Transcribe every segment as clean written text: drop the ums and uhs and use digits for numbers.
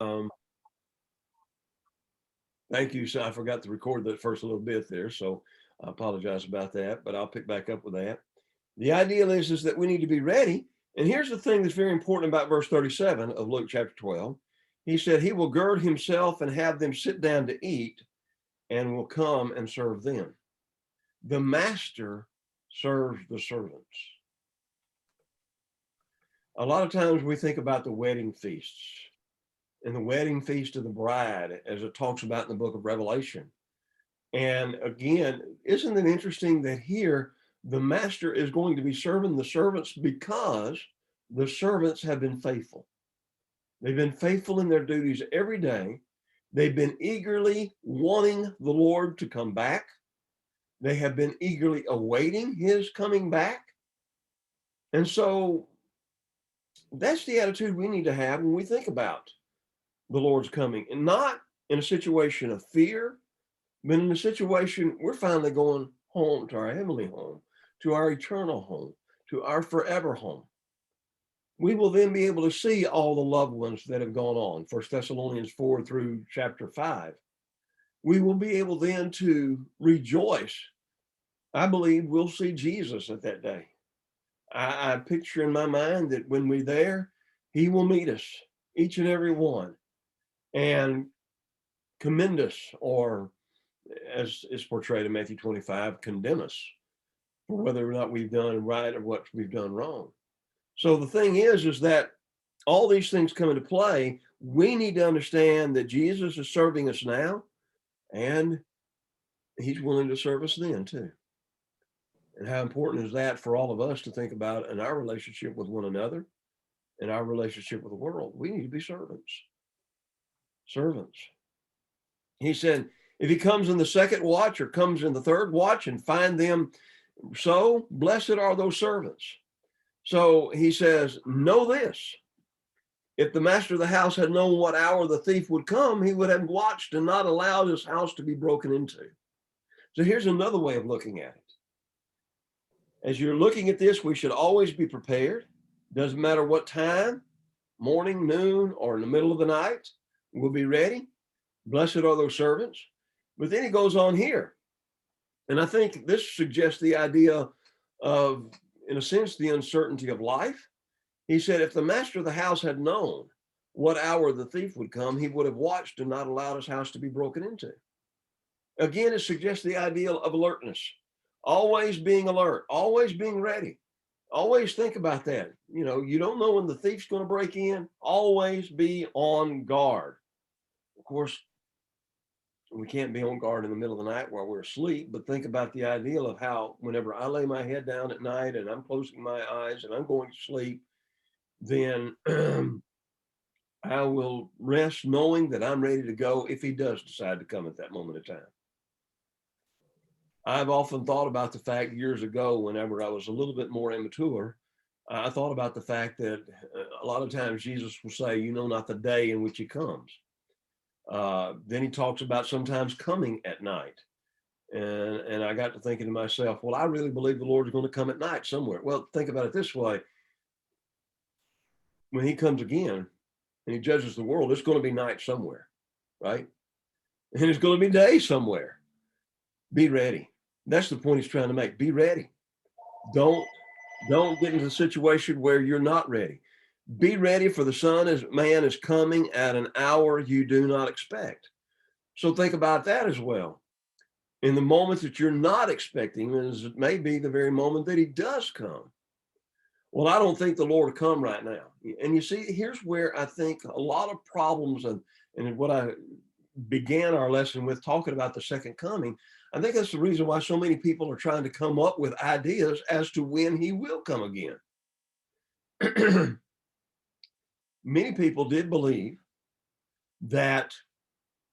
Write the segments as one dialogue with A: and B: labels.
A: Um, Thank you. So I forgot to record that first little bit there, so I apologize about that, but I'll pick back up with that. The ideal is that we need to be ready. And here's the thing that's very important about verse 37 of Luke chapter 12. He said, he will gird himself and have them sit down to eat and will come and serve them. The master serves the servants. A lot of times we think about the wedding feasts and the wedding feast of the bride, as it talks about in the book of Revelation. And again, isn't it interesting that here the master is going to be serving the servants because the servants have been faithful. They've been faithful in their duties every day. They've been eagerly wanting the Lord to come back. They have been eagerly awaiting his coming back. And so that's the attitude we need to have when we think about the Lord's coming, and not in a situation of fear, but in a situation we're finally going home to our heavenly home, to our eternal home, to our forever home. We will then be able to see all the loved ones that have gone on, 1 Thessalonians 4 through chapter 5. We will be able then to rejoice. I believe we'll see Jesus at that day. I picture in my mind that when we're there, he will meet us, each and every one, and commend us, or as is portrayed in Matthew 25, condemn us for whether or not we've done right or what we've done wrong. So the thing is that all these things come into play. We need to understand that Jesus is serving us now, and he's willing to serve us then too. And how important is that for all of us to think about in our relationship with one another, in our relationship with the world? We need to be servants. Servants. He said, if he comes in the second watch or comes in the third watch and find them so, blessed are those servants. So he says, know this. If the master of the house had known what hour the thief would come, he would have watched and not allowed his house to be broken into. So here's another way of looking at it. As you're looking at this, we should always be prepared. Doesn't matter what time, morning, noon, or in the middle of the night, we'll be ready. Blessed are those servants. But then he goes on here. And I think this suggests the idea of, in a sense, the uncertainty of life. He said, if the master of the house had known what hour the thief would come, he would have watched and not allowed his house to be broken into. Again, it suggests the ideal of alertness, always being alert, always being ready. Always think about that. You know, you don't know when the thief's going to break in. Always be on guard. Of course, we can't be on guard in the middle of the night while we're asleep, but think about the ideal of how whenever I lay my head down at night and I'm closing my eyes and I'm going to sleep, then I will rest knowing that I'm ready to go if he does decide to come at that moment of time. I've often thought about the fact years ago, whenever I was a little bit more immature, I thought about the fact that a lot of times Jesus will say, you know not the day in which he comes. Then he talks about sometimes coming at night. And I got to thinking to myself, well, I really believe the Lord is going to come at night somewhere. Well, think about it this way. When he comes again and he judges the world, it's going to be night somewhere, right? And it's going to be day somewhere. Be ready. That's the point he's trying to make. Be ready. Don't get into a situation where you're not ready. Be ready, for the Son of Man is coming at an hour you do not expect. So think about that as well. In the moments that you're not expecting, as it may be the very moment that he does come. Well, I don't think the Lord will come right now. And you see, here's where I think a lot of problems, and what I began our lesson with talking about the second coming, I think that's the reason why so many people are trying to come up with ideas as to when he will come again. Many people did believe that,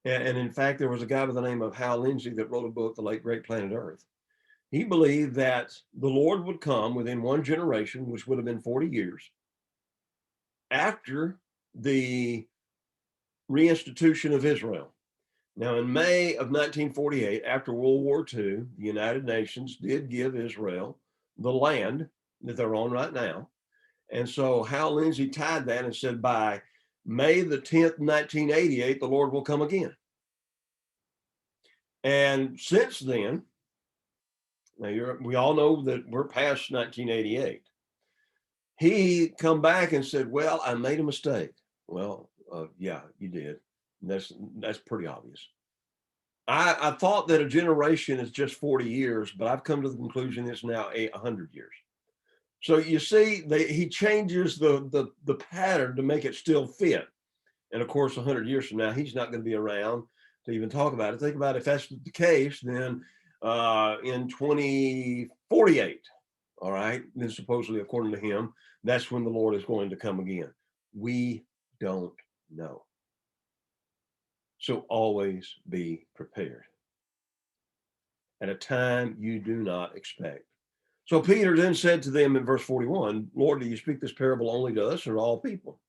A: and in fact, there was a guy by the name of Hal Lindsey that wrote a book, The Late Great Planet Earth. He believed that the Lord would come within one generation, which would have been 40 years, after the reinstitution of Israel. Now, in May of 1948, after World War II, the United Nations did give Israel the land that they're on right now. And so Hal Lindsey tied that and said by May the 10th, 1988, the Lord will come again. And since then, now we all know that we're past 1988. He come back and said, well, I made a mistake. Well, yeah, you did. That's pretty obvious. I thought that a generation is just 40 years, but I've come to the conclusion it's now 100 years. So you see, he changes the pattern to make it still fit. And of course, 100 years from now, he's not going to be around to even talk about it. Think about if that's the case, then in 2048, all right, then supposedly, according to him, that's when the Lord is going to come again. We don't know. So always be prepared at a time you do not expect. So Peter then said to them in verse 41, Lord, do you speak this parable only to us or to all people?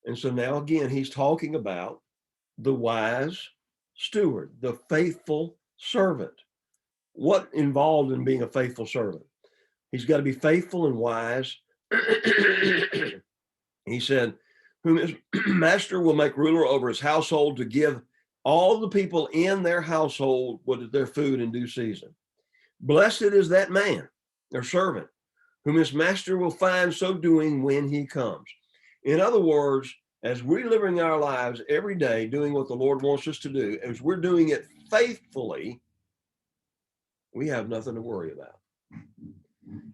A: And so now again, he's talking about the wise steward, the faithful servant. What involved in being a faithful servant? He's got to be faithful and wise. He said, whom his master will make ruler over his household to give all the people in their household what is their food in due season. Blessed is that man, their servant, whom his master will find so doing when he comes. In other words, as we're living our lives every day, doing what the Lord wants us to do, as we're doing it faithfully, we have nothing to worry about.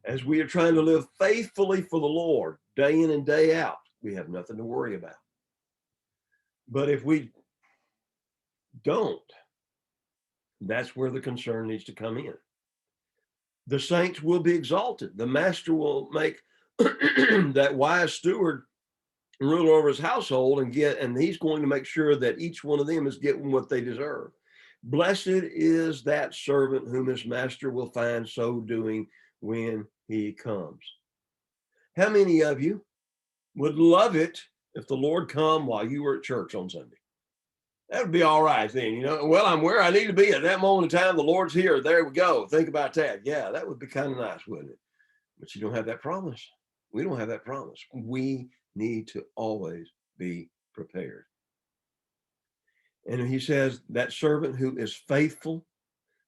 A: As we are trying to live faithfully for the Lord, day in and day out, we have nothing to worry about. But if we don't, that's where the concern needs to come in. The saints will be exalted. The master will make that wise steward ruler over his household and he's going to make sure that each one of them is getting what they deserve. Blessed is that servant whom his master will find so doing when he comes. How many of you would love it if the Lord come while you were at church on Sunday? That would be all right then, well, I'm where I need to be at that moment in time. The Lord's here. There we go. Think about that. Yeah, that would be kind of nice, wouldn't it? But you don't have that promise. We don't have that promise. We need to always be prepared. And he says that servant who is faithful,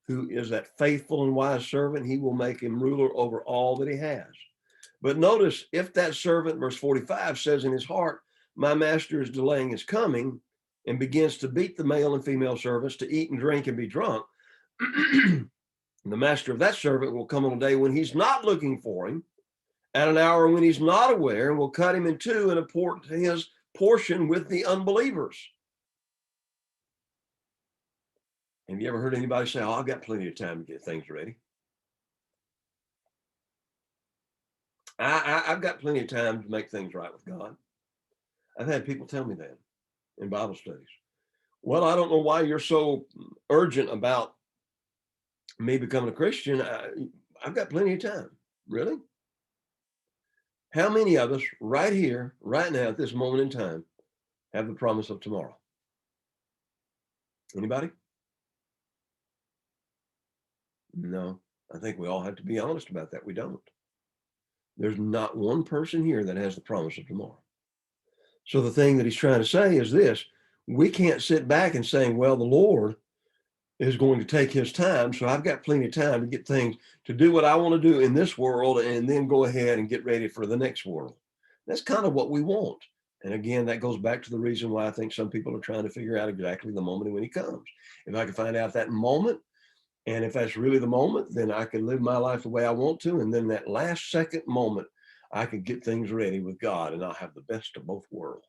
A: who is that faithful and wise servant, he will make him ruler over all that he has. But notice, if that servant, verse 45, says in his heart, my master is delaying his coming, and begins to beat the male and female servants, to eat and drink and be drunk, the master of that servant will come on a day when he's not looking for him, at an hour when he's not aware, and will cut him in two and import his portion with the unbelievers. Have you ever heard anybody say, oh, I've got plenty of time to get things ready? I've got plenty of time to make things right with God. I've had people tell me that in Bible studies. Well, I don't know why you're so urgent about me becoming a Christian. I've got plenty of time. Really? How many of us right here, right now, at this moment in time, have the promise of tomorrow? Anybody? No, I think we all have to be honest about that. We don't. There's not one person here that has the promise of tomorrow. So the thing that he's trying to say is this: we can't sit back and say, well, the Lord is going to take his time, so I've got plenty of time to get things, to do what I want to do in this world, and then go ahead and get ready for the next world. That's kind of what we want. And again, that goes back to the reason why I think some people are trying to figure out exactly the moment when he comes. If I can find out that moment, and if that's really the moment, then I can live my life the way I want to. And then that last second moment, I can get things ready with God, and I'll have the best of both worlds.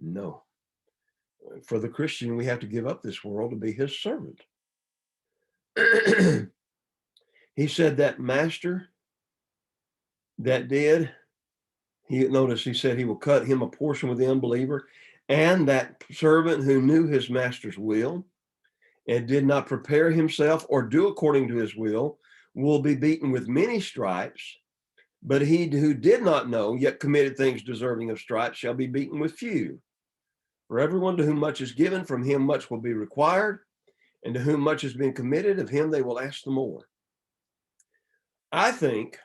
A: No. For the Christian, we have to give up this world to be his servant. He said that master that did, he said he will cut him a portion with the unbeliever, and that servant who knew his master's will and did not prepare himself or do according to his will be beaten with many stripes. But he who did not know, yet committed things deserving of stripes, shall be beaten with few. For everyone to whom much is given, from him much will be required, and to whom much has been committed, of him they will ask the more. I think,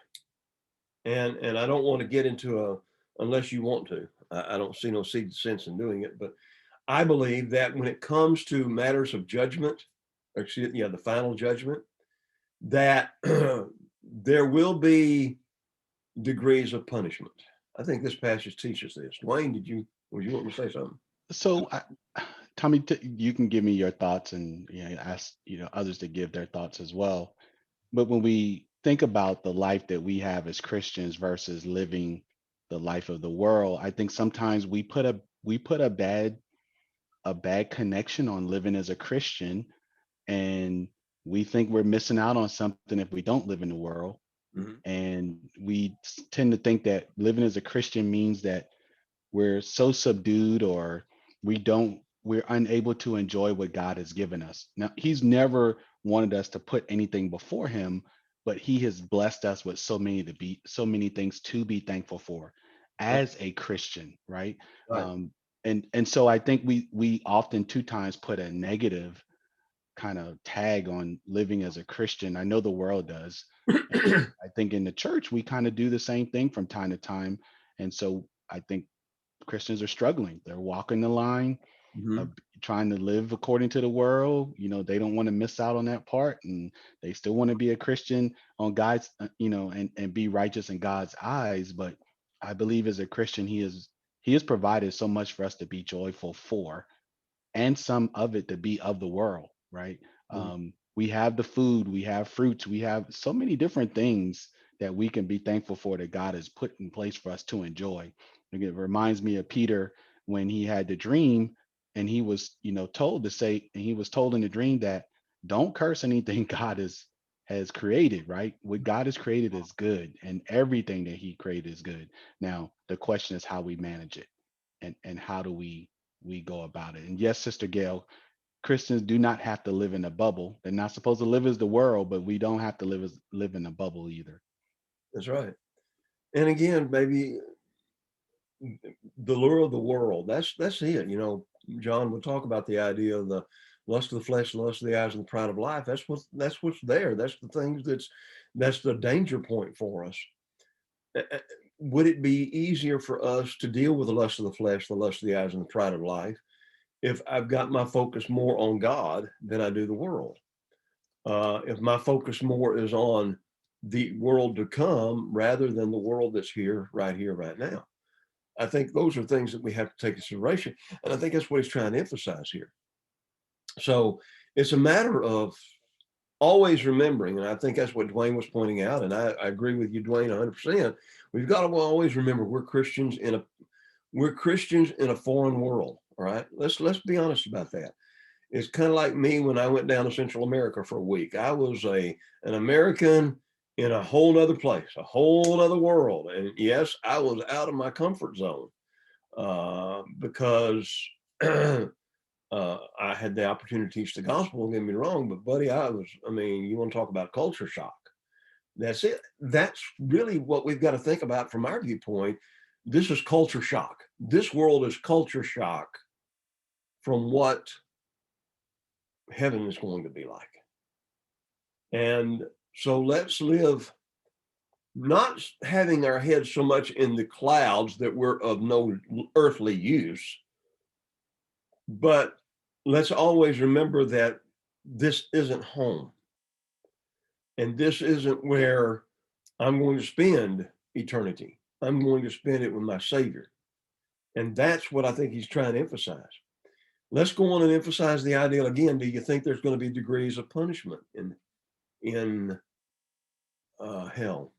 A: and I don't want to get into unless you want to, I don't see no sense in doing it. But I believe that when it comes to matters of judgment, the final judgment, that there will be degrees of punishment. I think this passage teaches this. Dwayne, would you want me to say something?
B: So, Tommy, you can give me your thoughts, and ask others to give their thoughts as well. But when we think about the life that we have as Christians versus living the life of the world, I think sometimes we put a bad connection on living as a Christian, and we think we're missing out on something if we don't live in the world.
A: Mhm.
B: And we tend to think that living as a Christian means that we're so subdued, or we're unable to enjoy what God has given us. Now, he's never wanted us to put anything before him, but he has blessed us with so many things to be thankful for
A: Right.
B: as a Christian, right?
A: Right.
B: And so I think we often two times put a negative kind of tag on living as a Christian. I know the world does. And I think in the church we kind of do the same thing from time to time. And so I think Christians are struggling. They're walking the line
A: Mhm.
B: of trying to live according to the world. They don't want to miss out on that part, and they still want to be a Christian on God's, and be righteous in God's eyes. But I believe as a Christian, He has provided so much for us to be joyful for, and some of it to be of the world, right?
A: Mhm.
B: We have the food, we have fruits, we have so many different things that we can be thankful for that God has put in place for us to enjoy. And it reminds me of Peter when he had the dream, and he was, told to say, and he was told in the dream that don't curse anything God has created, right? What God has created is good, and everything that He created is good. Now, the question is how we manage it, and how do we go about it. And yes, Sister Gail, Christians do not have to live in a bubble. They're not supposed to live as the world, but we don't have to live in a bubble either.
A: That's right. And again, maybe the lure of the world. That's it. John would talk about the idea of the lust of the flesh, the lust of the eyes, and the pride of life. That's what's there. That's the things that's the danger point for us. Uh, uh, Would it be easier for us to deal with the lust of the flesh, the lust of the eyes, and the pride of life if I've got my focus more on God than I do the world? If my focus more is on the world to come rather than the world that's here, right now. I think those are things that we have to take into consideration. And I think that's what he's trying to emphasize here. So it's a matter of always remembering, and I think that's what Dwayne was pointing out, and I agree with you, Dwayne, 100%. We've got to always remember we're Christians in a foreign world. All right, let's be honest about that. It's kind of like me when I went down to Central America for a week. I was an American in a whole other place, a whole other world, and yes, I was out of my comfort zone because I had the opportunity to teach the gospel. Don't get me wrong, but buddy, I mean, you want to talk about culture shock? That's it. That's really what we've got to think about from our viewpoint. This is culture shock. This world is culture shock from what heaven is going to be like. And so let's live not having our heads so much in the clouds that we're of no earthly use, but let's always remember that this isn't home and this isn't where I'm going to spend eternity. I'm going to spend it with my Savior. And that's what I think he's trying to emphasize. Let's go on and emphasize the ideal again. Do you think there's going to be degrees of punishment in hell?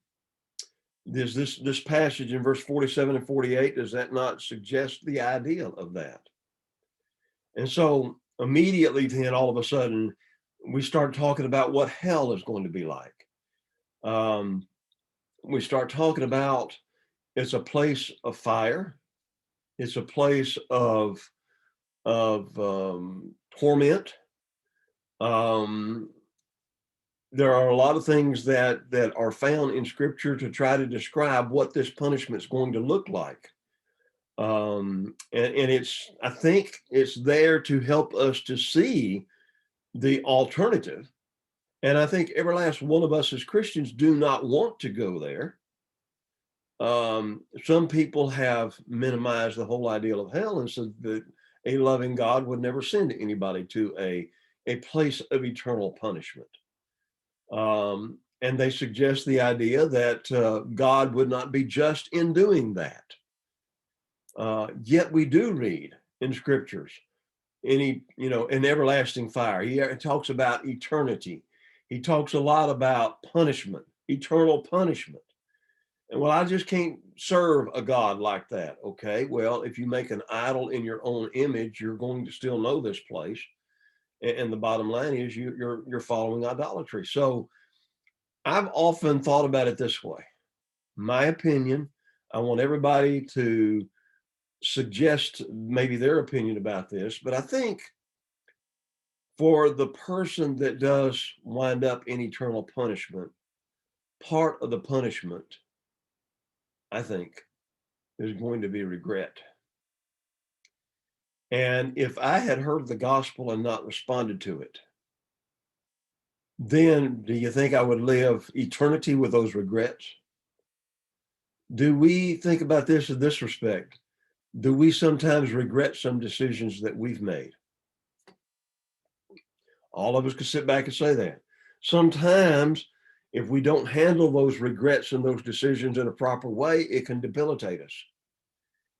A: This passage in verse 47 and 48, does that not suggest the idea of that? And so immediately then all of a sudden we start talking about what hell is going to be like. Um, we start talking about it's a place of fire. It's a place of torment. Um, there are a lot of things that are found in Scripture to try to describe what this punishment is going to look like. And I think it's there to help us to see the alternative. And I think every last one of us as Christians do not want to go there. Some people have minimized the whole ideal of hell and said that a loving God would never send anybody to a place of eternal punishment. And they suggest the idea that God would not be just in doing that. Yet we do read in scriptures an everlasting fire. He talks about eternity. He talks a lot about punishment, eternal punishment. And well, I just can't serve a God like that. Okay, well, if you make an idol in your own image, you're going to still know this place. And the bottom line is you're following idolatry. So I've often thought about it this way. My opinion, I want everybody to suggest maybe their opinion about this, but I think for the person that does wind up in eternal punishment, part of the punishment, I think, is going to be regret. And if I had heard the gospel and not responded to it, then do you think I would live eternity with those regrets? Do we think about this in this respect? Do we sometimes regret some decisions that we've made? All of us could sit back and say that. Sometimes, if we don't handle those regrets and those decisions in a proper way, it can debilitate us.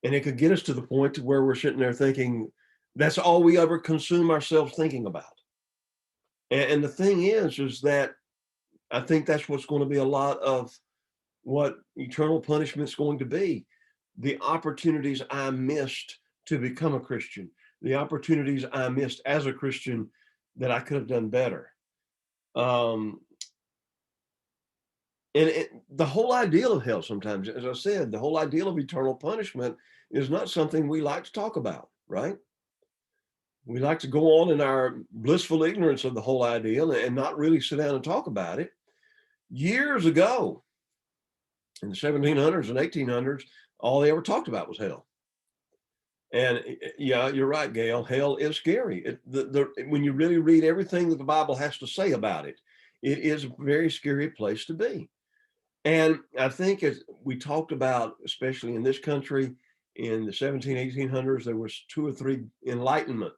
A: And it could get us to the point to where we're sitting there thinking, that's all we ever consume ourselves thinking about. And the thing is that I think that's what's going to be a lot of what eternal punishment is going to be. The opportunities I missed to become a Christian, the opportunities I missed as a Christian that I could have done better. Um, and the whole ideal of hell, sometimes, as I said, the whole ideal of eternal punishment is not something we like to talk about, right? We like to go on in our blissful ignorance of the whole ideal and not really sit down and talk about it. Years ago, in the 1700s and 1800s, all they ever talked about was hell. And yeah, you're right, Gail. Hell is scary. When you really read everything that the Bible has to say about it, it is a very scary place to be. And I think as we talked about, especially in this country, in the 1800s, there was 2 or 3 enlightenments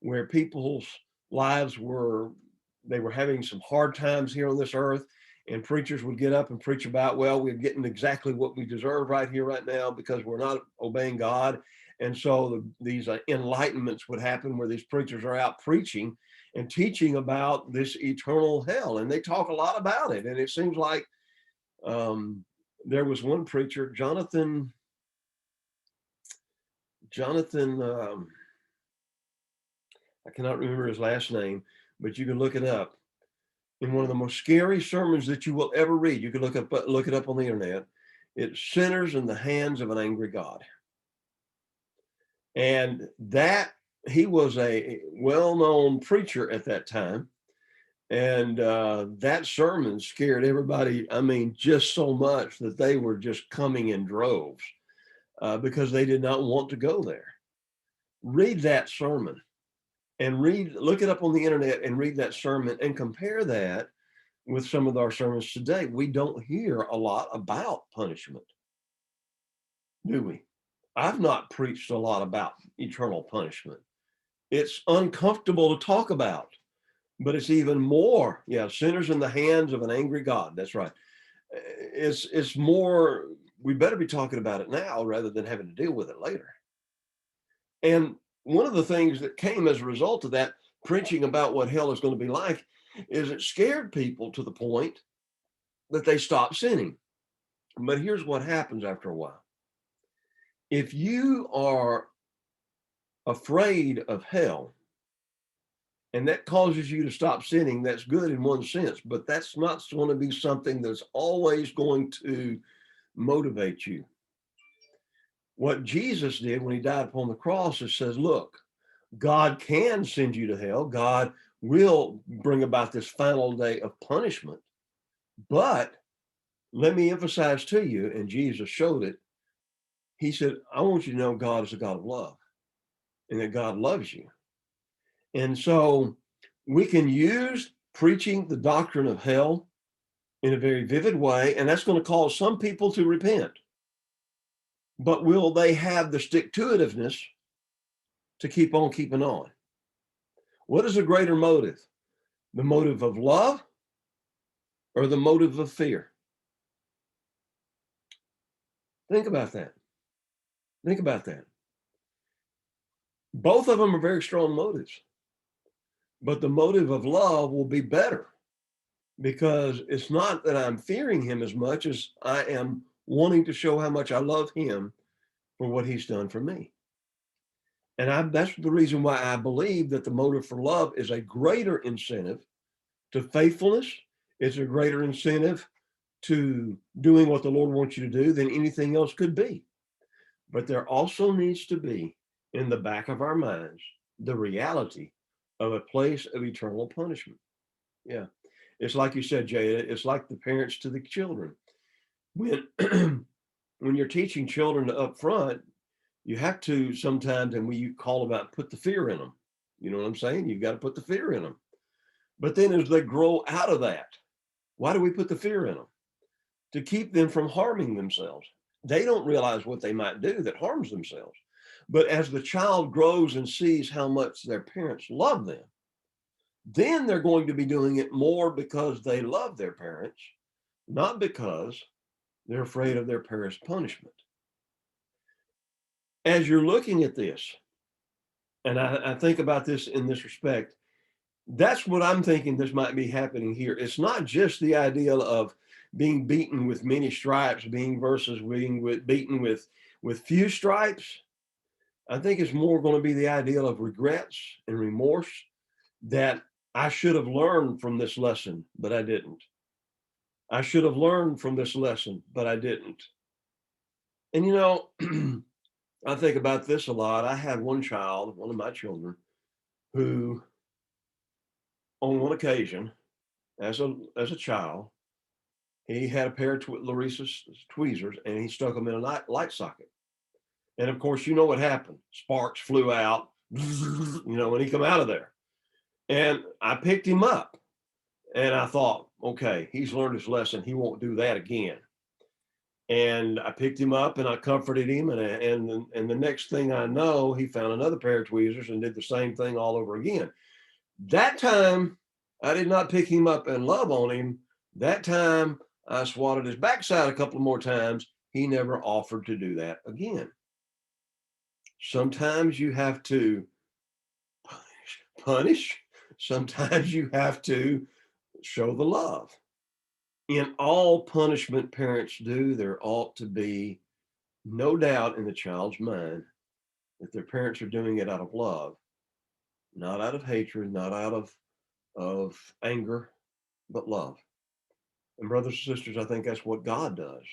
A: where people's lives they were having some hard times here on this earth. And preachers would get up and preach about, well, we're getting exactly what we deserve right here, right now, because we're not obeying God. And so these enlightenments would happen where these preachers are out preaching and teaching about this eternal hell. And they talk a lot about it. And it seems like there was one preacher, Jonathan, I cannot remember his last name, but you can look it up. In one of the most scary sermons that you will ever read, you can look it up on the internet. It's sinners in the hands of an angry God. And that he was a well-known preacher at that time. And that sermon scared everybody, I mean, just so much that they were just coming in droves because they did not want to go there. Read that sermon and look it up on the internet and read that sermon and compare that with some of our sermons today. We don't hear a lot about punishment, do we? I've not preached a lot about eternal punishment. It's uncomfortable to talk about, but it's even more, sinners in the hands of an angry God. That's right. It's more, we better be talking about it now rather than having to deal with it later. And one of the things that came as a result of that preaching about what hell is going to be like is it scared people to the point that they stopped sinning. But here's what happens after a while. If you are afraid of hell and that causes you to stop sinning, that's good in one sense, but that's not going to be something that's always going to motivate you. What Jesus did when he died upon the cross is says, look, God can send you to hell. God will bring about this final day of punishment. But let me emphasize to you, and Jesus showed it, he said, I want you to know God is a God of love and that God loves you. And so we can use preaching the doctrine of hell in a very vivid way, and that's going to cause some people to repent. but will they have the stick-to-itiveness to keep on keeping on? What is a greater motive? The motive of love or the motive of fear? Think about that. Think about that. Both of them are very strong motives, but the motive of love will be better because it's not that I'm fearing him as much as I am wanting to show how much I love him for what he's done for me. And that's the reason why I believe that the motive for love is a greater incentive to faithfulness. It's a greater incentive to doing what the Lord wants you to do than anything else could be. But there also needs to be in the back of our minds the reality of a place of eternal punishment. Yeah. It's like you said, Jada, it's like the parents to the children. When when you're teaching children up front, you have to sometimes, and we call about put the fear in them. You know what I'm saying? You've got to put the fear in them. But then as they grow out of that, why do we put the fear in them? To keep them from harming themselves. They don't realize what they might do that harms themselves. But as the child grows and sees how much their parents love them, then they're going to be doing it more because they love their parents, not because they're afraid of their parents' punishment. As you're looking at this, and I think about this in this respect, that's what I'm thinking this might be happening here. It's not just the idea of being beaten with many stripes, being versus being beaten with few stripes. I think it's more going to be the idea of regrets and remorse that I should have learned from this lesson, but I didn't. I should have learned from this lesson, but I didn't. And I think about this a lot. I had one child, one of my children, who on one occasion, as a child, he had a pair of Larissa's tweezers and he stuck them in a light socket. And of course, you know what happened. Sparks flew out, when he come out of there. And I picked him up and I thought, okay, he's learned his lesson. He won't do that again. And I picked him up and I comforted him. And the next thing I know, he found another pair of tweezers and did the same thing all over again. That time, I did not pick him up and love on him. That time, I swatted his backside a couple more times. He never offered to do that again. Sometimes you have to punish. Sometimes you have to show the love. In all punishment parents do, there ought to be no doubt in the child's mind that their parents are doing it out of love, not out of hatred, not out of anger, but love. And brothers and sisters, I think that's what God does.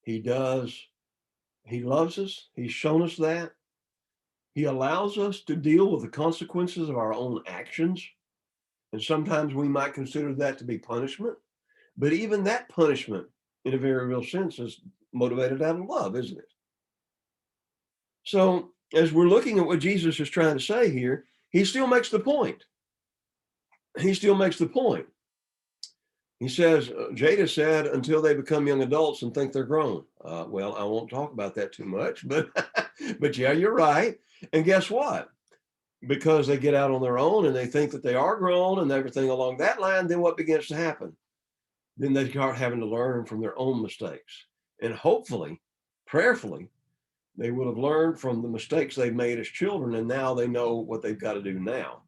A: He does, he loves us. He's shown us that. He allows us to deal with the consequences of our own actions. And sometimes we might consider that to be punishment. But even that punishment, in a very real sense, is motivated out of love, isn't it? So, as we're looking at what Jesus is trying to say here, he still makes the point. He still makes the point. He says, Jada said, until they become young adults and think they're grown. Well, I won't talk about that too much, but but yeah, you're right. And guess what? Because they get out on their own and they think that they are grown and everything along that line, then what begins to happen? Then they start having to learn from their own mistakes. And hopefully, prayerfully, they will have learned from the mistakes they've made as children, and now they know what they've got to do now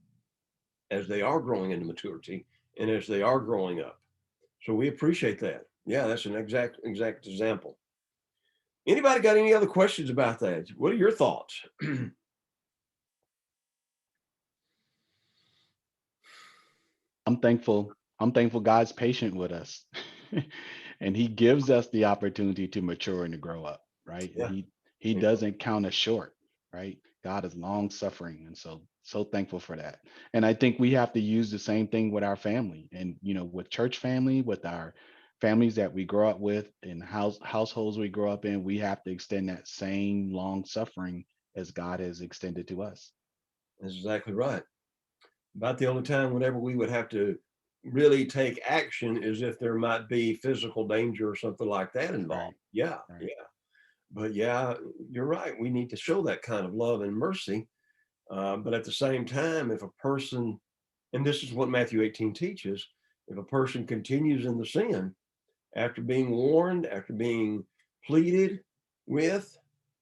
A: as they are growing into maturity and as they are growing up. So we appreciate that. Yeah, that's an exact example. Anybody got any other questions about that? What are your thoughts?
B: I'm thankful. I'm thankful God's patient with us. And he gives us the opportunity to mature and to grow up, right? And
A: Yeah.
B: he
A: Yeah.
B: doesn't count us short, right? God is long suffering. And so thankful for that. And I think we have to use the same thing with our family and with church family, with our families that we grow up with and households we grow up in, we have to extend that same long suffering as God has extended to us.
A: That's exactly right. About the only time whenever we would have to really take action is if there might be physical danger or something like that
B: Right.
A: involved. Yeah,
B: Right.
A: yeah. But yeah, you're right. We need to show that kind of love and mercy. But at the same time, if a person, and this is what Matthew 18 teaches, if a person continues in the sin after being warned, after being pleaded with,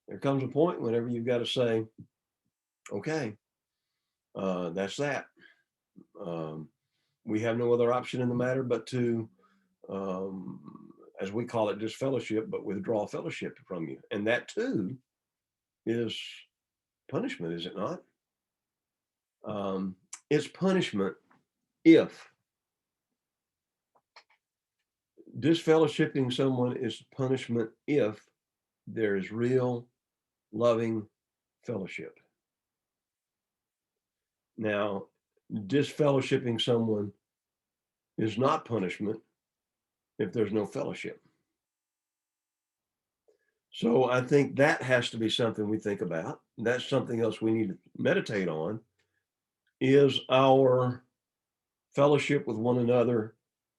A: there comes a point whenever you've got to say, okay, that's that. Um, we have no other option in the matter but to, um, as we call it, disfellowship, but withdraw fellowship from you. And that too is punishment, is it not? It's punishment if disfellowshipping someone is punishment if there is real loving fellowship. Now, disfellowshipping someone is not punishment if there's no fellowship. So I think that has to be something we think about. That's something else we need to meditate on, is our fellowship with one another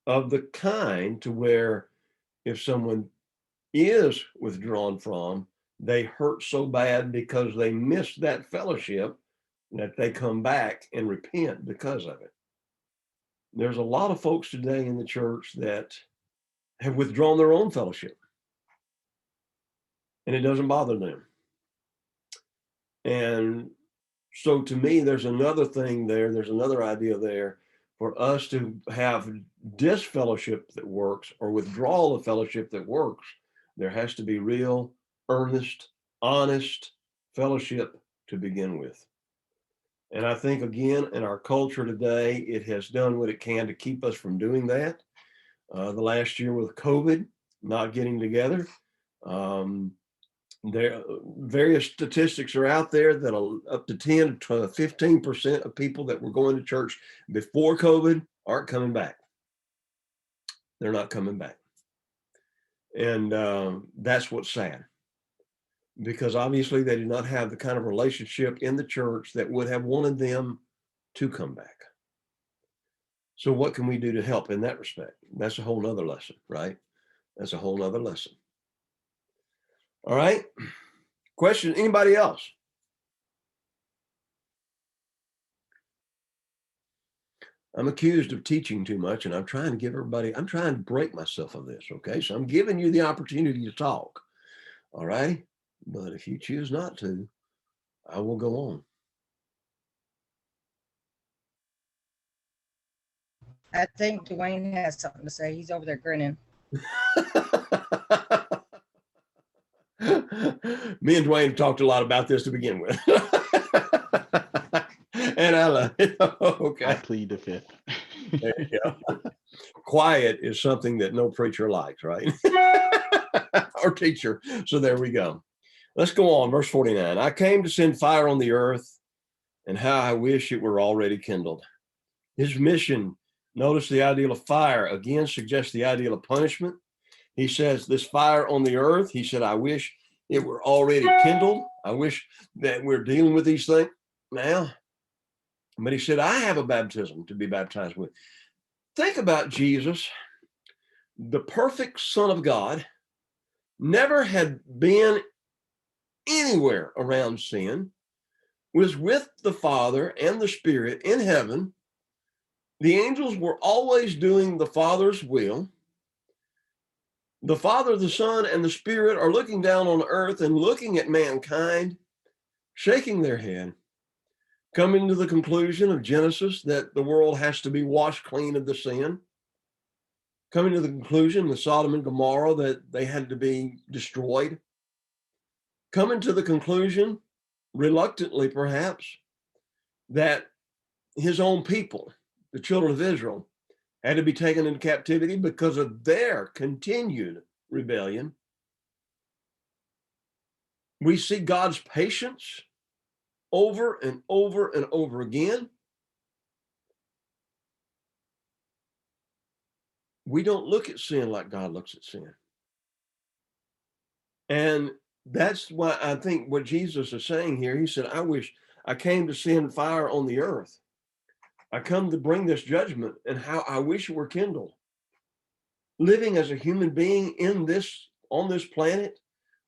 A: of the kind to where if someone is withdrawn from, they hurt so bad because they missed that fellowship that they come back and repent because of it. There's a lot of folks today in the church that have withdrawn their own fellowship, and it doesn't bother them. And so to me, there's another thing there, there's another idea there for us to have disfellowship that works or withdrawal of fellowship that works. There has to be real, earnest, honest fellowship to begin with. And I think, again, in our culture today, it has done what it can to keep us from doing that. The last year with COVID, not getting together, there various statistics are out there that up to 10 to 15% of people that were going to church before COVID aren't coming back. They're not coming back. And that's what's sad, because obviously they did not have the kind of relationship in the church that would have wanted them to come back. So what can we do to help in that respect? That's a whole nother lesson, right? That's a whole nother lesson. All right. Question, anybody else? I'm accused of teaching too much, and I'm trying to give everybody, I'm trying to break myself of this. Okay. So I'm giving you the opportunity to talk. All right. But if you choose not to, I will go on.
C: I think Dwayne has something to say. He's over there grinning.
A: Me and Dwayne talked a lot about this to begin with. And I love it. Okay.
B: I plead the fifth.
A: There you go. Quiet is something that no preacher likes, right? Or teacher. So there we go. Let's go on. Verse 49. I came to send fire on the earth, and how I wish it were already kindled. His mission, notice the ideal of fire, again suggests the ideal of punishment. He says, this fire on the earth, he said, I wish it were already kindled. I wish that we're dealing with these things now. But he said, I have a baptism to be baptized with. Think about Jesus, the perfect Son of God, never had been anywhere around sin, was with the Father and the Spirit in heaven. The angels were always doing the Father's will. The Father, the Son, and the Spirit are looking down on earth and looking at mankind, shaking their head, coming to the conclusion of Genesis that the world has to be washed clean of the sin, coming to the conclusion with Sodom and Gomorrah that they had to be destroyed, coming to the conclusion, reluctantly perhaps, that his own people, the children of Israel, had to be taken into captivity because of their continued rebellion. We see God's patience over and over and over again. We don't look at sin like God looks at sin. And that's why I think what Jesus is saying here, he said, I wish I came to send fire on the earth. I come to bring this judgment, and how I wish it were kindled. Living as a human being on this planet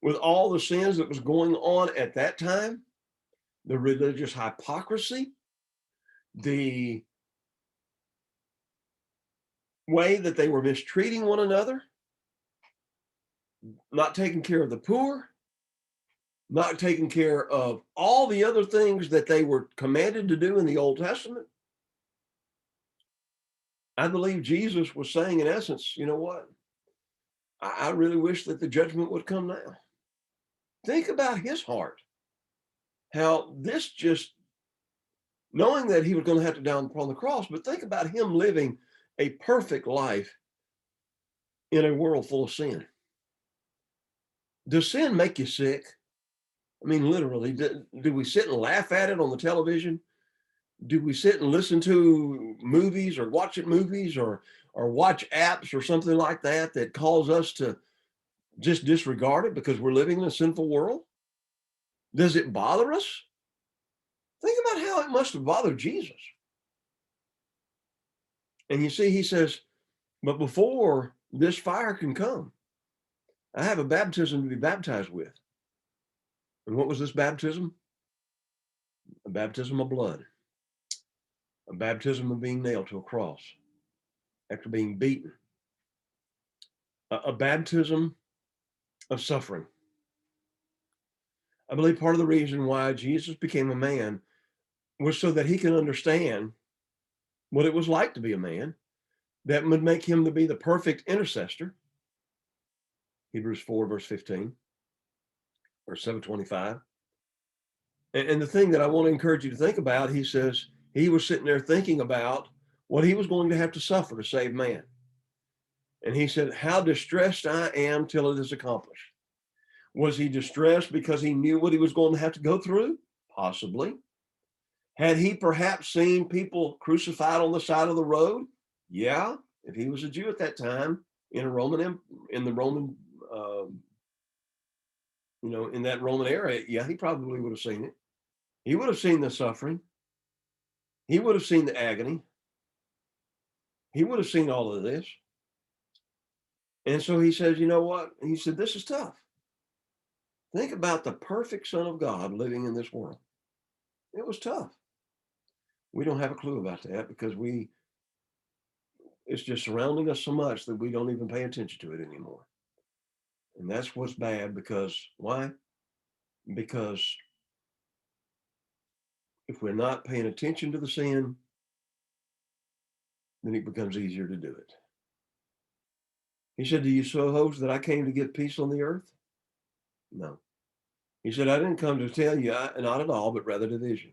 A: with all the sins that was going on at that time, the religious hypocrisy, the way that they were mistreating one another, not taking care of the poor, not taking care of all the other things that they were commanded to do in the Old Testament. I believe Jesus was saying, in essence, you know what? I really wish that the judgment would come now. Think about his heart. How this just, knowing that he was going to have to die upon the cross, but think about him living a perfect life in a world full of sin. Does sin make you sick? I mean, literally, do we sit and laugh at it on the television? Do we sit and listen to movies or watch movies or watch apps or something like that that cause us to just disregard it because we're living in a sinful world? Does it bother us? Think about how it must have bothered Jesus. And you see, he says, but before this fire can come, I have a baptism to be baptized with. And what was this baptism? A baptism of blood, a baptism of being nailed to a cross after being beaten, a baptism of suffering. I believe part of the reason why Jesus became a man was so that he can understand what it was like to be a man, that would make him to be the perfect intercessor. Hebrews 4, verse 15, or 7:25. And the thing that I want to encourage you to think about, he says, he was sitting there thinking about what he was going to have to suffer to save man. And he said, how distressed I am till it is accomplished. Was he distressed because he knew what he was going to have to go through? Possibly. Had he perhaps seen people crucified on the side of the road? Yeah, if he was a Jew at that time in the Roman, in that Roman area, yeah, he probably would have seen it. He would have seen the suffering. He would have seen the agony. He would have seen all of this. And so he says, you know what? He said, this is tough. Think about the perfect Son of God living in this world. It was tough. We don't have a clue about that because it's just surrounding us so much that we don't even pay attention to it anymore. And that's what's bad, because why? Because if we're not paying attention to the sin, then it becomes easier to do it. He said, do you suppose that I came to give peace on the earth? No. He said, I didn't come to tell you, not at all, but rather division.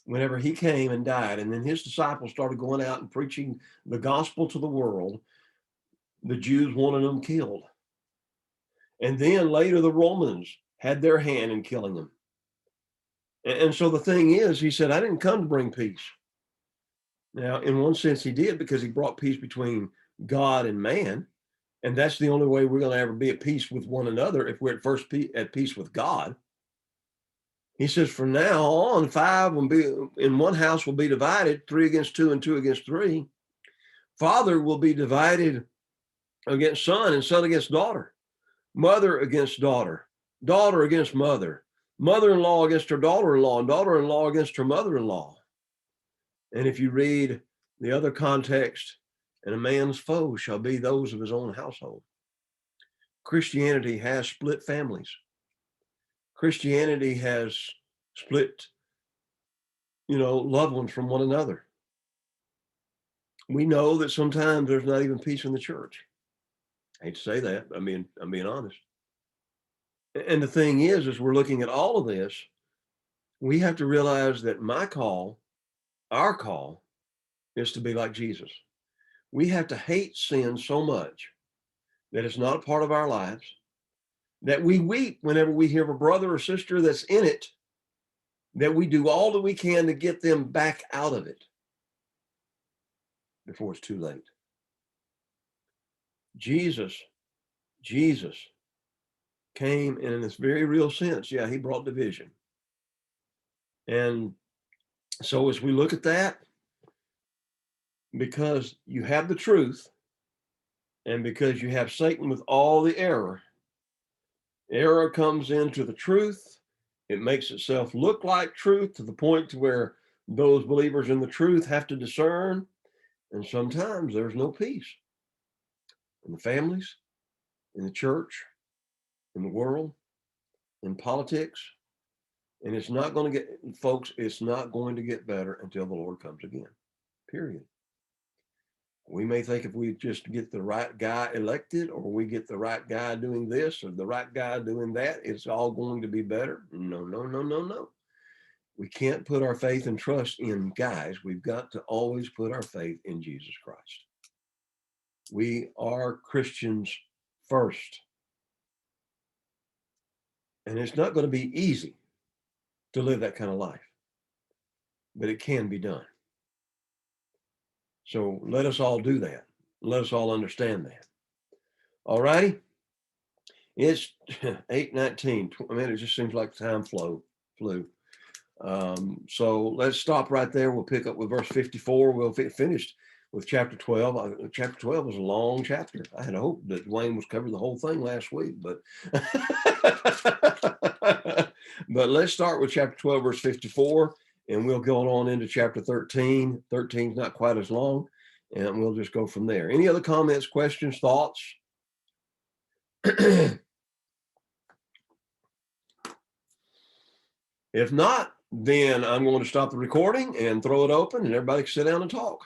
A: Whenever he came and died, and then his disciples started going out and preaching the gospel to the world, the Jews wanted them killed. And then later the Romans had their hand in killing them. And so the thing is, he said, I didn't come to bring peace. Now, in one sense, he did, because he brought peace between God and man. And that's the only way we're going to ever be at peace with one another, if we're at first at peace with God. He says, from now on, 5 will be in one house will be divided, 3 against 2 and 2 against 3. Father will be divided against son and son against daughter, mother against daughter, daughter against mother, mother-in-law against her daughter-in-law, and daughter-in-law against her mother-in-law. And if you read the other context, and a man's foes shall be those of his own household. Christianity has split families. Christianity has split, loved ones from one another. We know that sometimes there's not even peace in the church. I hate to say that. I'm being honest. And the thing is we're looking at all of this, we have to realize that our call, is to be like Jesus. We have to hate sin so much that it's not a part of our lives, that we weep whenever we hear of a brother or sister that's in it, that we do all that we can to get them back out of it before it's too late. Jesus came, and in this very real sense, yeah, he brought division. And so as we look at that, because you have the truth, and because you have Satan with all the error, Error comes into the truth. It makes itself look like truth to the point to where those believers in the truth have to discern. And sometimes there's no peace in the families, in the church, in the world, in politics. And it's not going to get, folks, it's not going to get better until the Lord comes again, period. We may think if we just get the right guy elected, or we get the right guy doing this or the right guy doing that, it's all going to be better. No, no, no, no, no. We can't put our faith and trust in guys. We've got to always put our faith in Jesus Christ. We are Christians first. And it's not going to be easy to live that kind of life, but it can be done. So let us all do that. Let us all understand that. All righty. It's 8:19. I mean, it just seems like time flew. So let's stop right there. We'll pick up with verse 54. We'll finish with chapter 12. Chapter 12 was a long chapter. I had hoped that Wayne was covering the whole thing last week, but but let's start with chapter 12, verse 54, and we'll go on into chapter 13. 13 is not quite as long, and we'll just go from there. Any other comments, questions, thoughts? If not, then I'm going to stop the recording and throw it open, and everybody can sit down and talk.